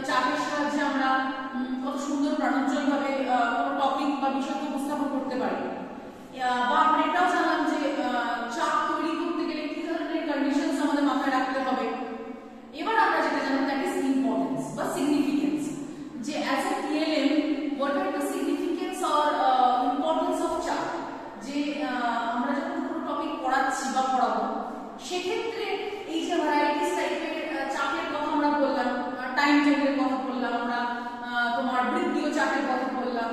চার্টের সাহায্যে আমরা কত সুন্দর প্রাণোজ্জ্বলভাবে কোনো টপিক বা বিষয়কে উপস্থাপন করতে পারি। বা আমরা এটাও জানলাম যে চার্ট তৈরি করতে গেলে কি ধরনের কন্ডিশনস আমাদের মাথায় রাখতে হবে। এবার আমরা যেটা জানবো দ্যাট ইজ ইম্পর্টেন্স বা সিগনিফিকেন্স, যে as a PLM what are the significance or importance of chart. যে আমরা যখন কোনো টপিক পড়াচ্ছি বা পড়াবো সেক্ষেত্রে এই যে ভ্যারাইটিস টাইপের চার্টের কথা আমরা বললাম, টাইম টেবিলের কথা বললাম, আমরা তোমার বৃত্তীয় চার্টের কথা বললাম,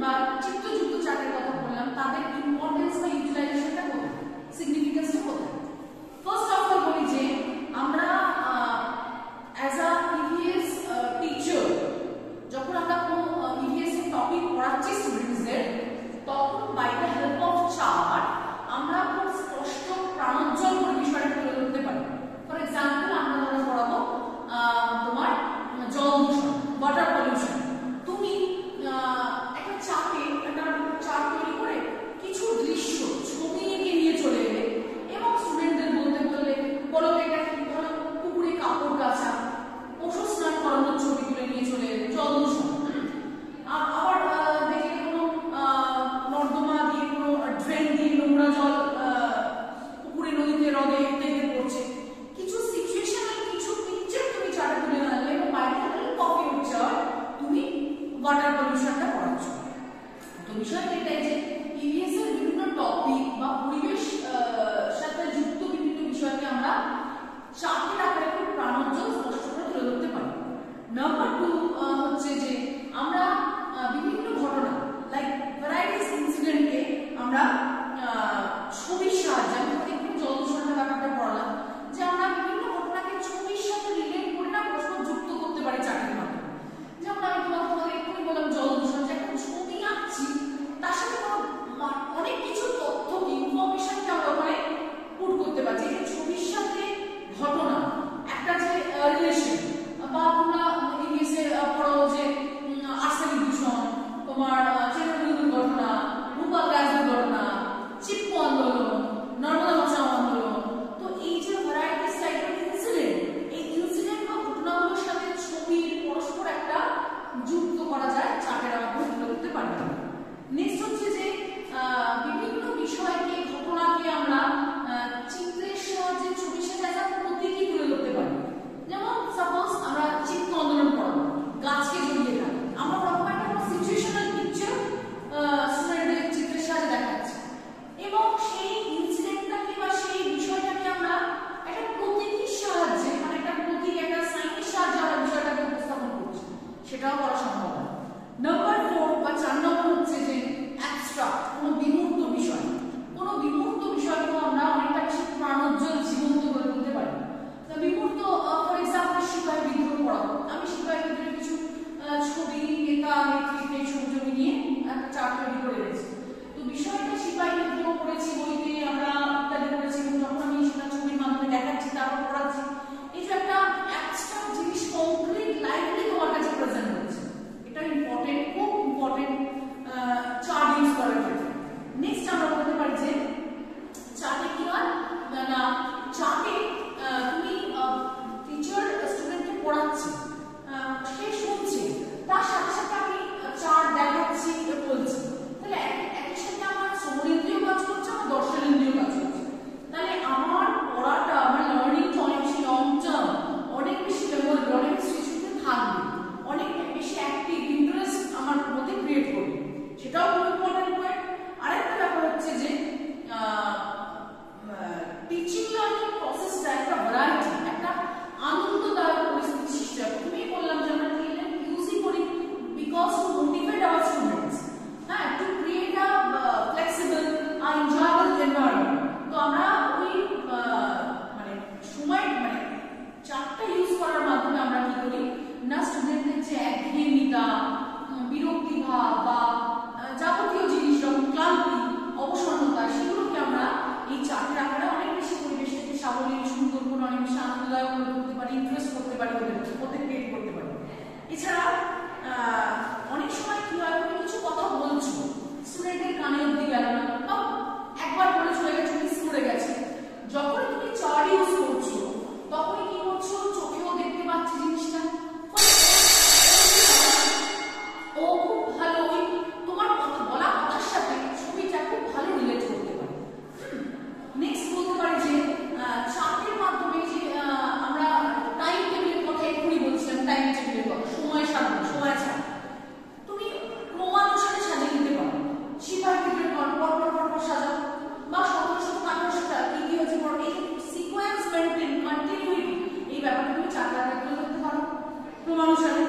বা চিত্রযুক্ত চার্টের কথা বললাম, তাদের ইম্পর্টেন্স বা ইউটিলাইজেশনটা কোথায়, সিগনিফিকেন্সটা কোথায়। ফার্স্ট অফ অল বলি যে আমরা অ্যাজ আ EVS টিচার যখন আমরা কোনো EVS এর টপিক পড়াচ্ছি স্টুডেন্টসদের, তখন by the help of chart আমরা খুব স্পষ্ট প্রাণোজ্জ্বল করে বিষয়টা তুলে ধরতে পারি। ফর এক্সাম্পল আমরা ধরো পড়াবো তোমার জল দূষণ, ওয়াটার পলিউশন। তুমি একটা চার্ট তৈরি করে কিছু দৃশ্য ছবি এঁকে নিয়ে চলে এলে এবং স্টুডেন্টদের বলো এটা কি, ধরো পুকুরে কাপড় কাচা, পশু স্নান করানোর ছবি তুলে নিয়ে চলে এলে, জল দূষণ। আবার দেখলে কোনো নর্দমা দিয়ে কোনো ড্রেন দিয়ে নোংরা জল পুকুরে নদীতে হ্রদে ইত্যাদি পড়ছে, কিছু সিচুয়েশনাল কিছু পিকচার তুমি চার্টে তুলে আনলে এবং by the help of your chart তুমি ওয়াটার পলিউশনটা পড়াচ্ছ। তো বিষয়টা এটাই যে EVS এর বিভিন্ন টপিক বা পরিবেশ সাথে যুক্ত বিভিন্ন বিষয়কে আমরা চার্টের আকারে খুব প্রাণোজ্জ্বল স্পষ্ট করে তুলে ধরতে পারি। নাম্বার 2 হচ্ছে যে আমরা বিভিন্ন ঘটনা লাইক ভ্যারাইটিস ইনসিডেন্টকে আমরা ছবির সাহায্যে, আমি একটু জল দূষণের ব্যাপারটা পড়ালাম, যে আমরা বিভিন্ন ঘটনাকে ছবির সাথে রিলেট করে না প্রশ্ন যুক্ত করতে পারি চার্টের মাধ্যমে। যেমন আমি তোমাদের এক্ষুনি বললাম জল দূষণ, যে একটা ছবি আঁকছি তার সাথে অনেক কিছু তথ্য ইনফরমেশনকে আমরা ওখানে পুট করতে পারছি। এই ছবির সাথে ঘটনা একটা যে রিলেশন, বা তোমরা EVS এ পড়ো যে আর্সেনিক দূষণ, তোমার চেরনোবিল দুর্ঘটনা, ভোপাল গ্যাস দুর্ঘটনা, চিপকো আন্দোলন, নর্মদা বাঁচাও আন্দোলন। তো এই যে ভ্যারাইটিস টাইপের ইনসিডেন্ট, এই ইনসিডেন্ট বা ঘটনাগুলোর সাথে ছবির পরস্পর একটা যুক্ত করা যায় চার্টের মাধ্যমে তুলে ধরতে পারি। নেক্সট হচ্ছে যে বিভিন্ন বিষয়কে, ঘটনাকে আমরা চিত্রের সাহায্যে, ছবির সাথে একটা প্রতীকী তুলে ধরতে পারি। যেমন সাপোজ আমরা চিপকো আন্দোলন পড়াবো, গাছকে জড়িয়ে রাখি, আমরা ওরকম একটা সিচুয়েশনাল পিকচার স্টুডেন্টদের চিত্রের সাহায্যে দেখাচ্ছি এবং সেই ইনসিডেন্টটাকে বা সেই বিষয়টাকে আমরা একটা প্রতীকীর সাহায্যে, মানে একটা প্রতীক, একটা সাইনের সাহায্যে আমরা বিষয়টাকে উপস্থাপন করছি, সেটাও করা সম্ভব। নাম্বার 4 বা 4 নম্বর হচ্ছে যে অ্যাবস্ট্রাক্ট, কোনো বিমূর্ত বিষয়। কোনো বিমূর্ত বিষয়কেও আমরা অনেকটা বেশি প্রাণোজ্জ্বল, জীবন্ত করে তুলতে পারি। বিমূর্ত, ফর এক্সাম্পল সিপাহী বিদ্রোহ পড়াবো, আমি সিপাহী বিদ্রোহের কিছু ছবি, নেতা নেতৃত্বে ছবি নিয়ে একটা চার্ট তৈরি করে দিয়েছি। তো বিষয়টা সিপাহী বিদ্রোহ পড়েছি বইতে, আমরা ইত্যাদি পড়েছি, এবং যখন আমি সেটা ছবির মাধ্যমে দেখাচ্ছি, তারপর পড়াচ্ছি, এই যে একটা অ্যাবস্ট্রাক্ট জিনিস কংক্রিট লাইভলি তোমার কাছে প্রেজেন্ট হচ্ছে, এটা ইম্পর্টেন্ট, খুব ইম্পর্টেন্ট চার্ট ইউজ করার ক্ষেত্রে। নেক্সট আমরা বলতে পারি যে চার্টে কি হয় না, চার্টে তুমি টিচার স্টুডেন্টকে পড়াচ্ছি, সে শুনছে, তার সাথে সাথে আমি চার্ট দেখাচ্ছি, বলছি, তাহলে একই সাথে আমার শ্রবণেন্দ্রিয় কাজ করছে, আমার দর্শনেন্দ্রিয় কাজ করছে। তাহলে আমার পড়াটা, আমার লার্নিংটা অনেক বেশি লং টার্ম, অনেক বেশি মেমোরি, অনেক স্মৃতিতে থাকবে, অনেক বেশি অ্যাক্টিভ ইন্টারেস্ট আমার মধ্যে ক্রিয়েট করবে, সেটাও খুব ইম্পর্টেন্ট পয়েন্ট। আরেকটা ব্যাপার হচ্ছে যে টিচিং লার্নিং প্রসেসটা একটা ভ্যারাইটি, একটা আনন্দদায়ক পরিস্থিতি সৃষ্টি হয়। প্রথমেই বললাম যে আমরা PLM ইউজই করি because to motivate our students, হ্যাঁ, টু ক্রিয়েট আ ফ্লেক্সিবল আর এনজয়েবল এনভায়রনমেন্ট। তো আমরা ওই মানে সময়, মানে চার্টটা ইউজ করার মাধ্যমে আমরা কি করি না, স্টুডেন্টদের যে একঘেয়েমিতা, বিরক্তি ভাব বা যাবতীয় জিনিস, যেমন ক্লান্তি, অবসন্নতা, সেগুলোকে আমরা এই চার্টের আকারে অনেক বেশি পরিবেশটাকে সাবলীল, সুন্দর করে অনেক বেশি আনন্দদায়ক করে তুলতে পারি, ইন্টারেস্ট করতে পারি, ওদের ক্রিয়েট করতে পারি। এছাড়া অনেক সময় কি হয়, তুমি কিছু কথা বলছো, স্টুডেন্টের কানে অব্দি গেল না, বা একবার বলে চলে গেছে, মিস করে গেছে, যখন তুমি চার্ট ইউজ করছো তখনই কি করছো, চোখেও দেখতে পাচ্ছি জিনিসটা, অনুসারে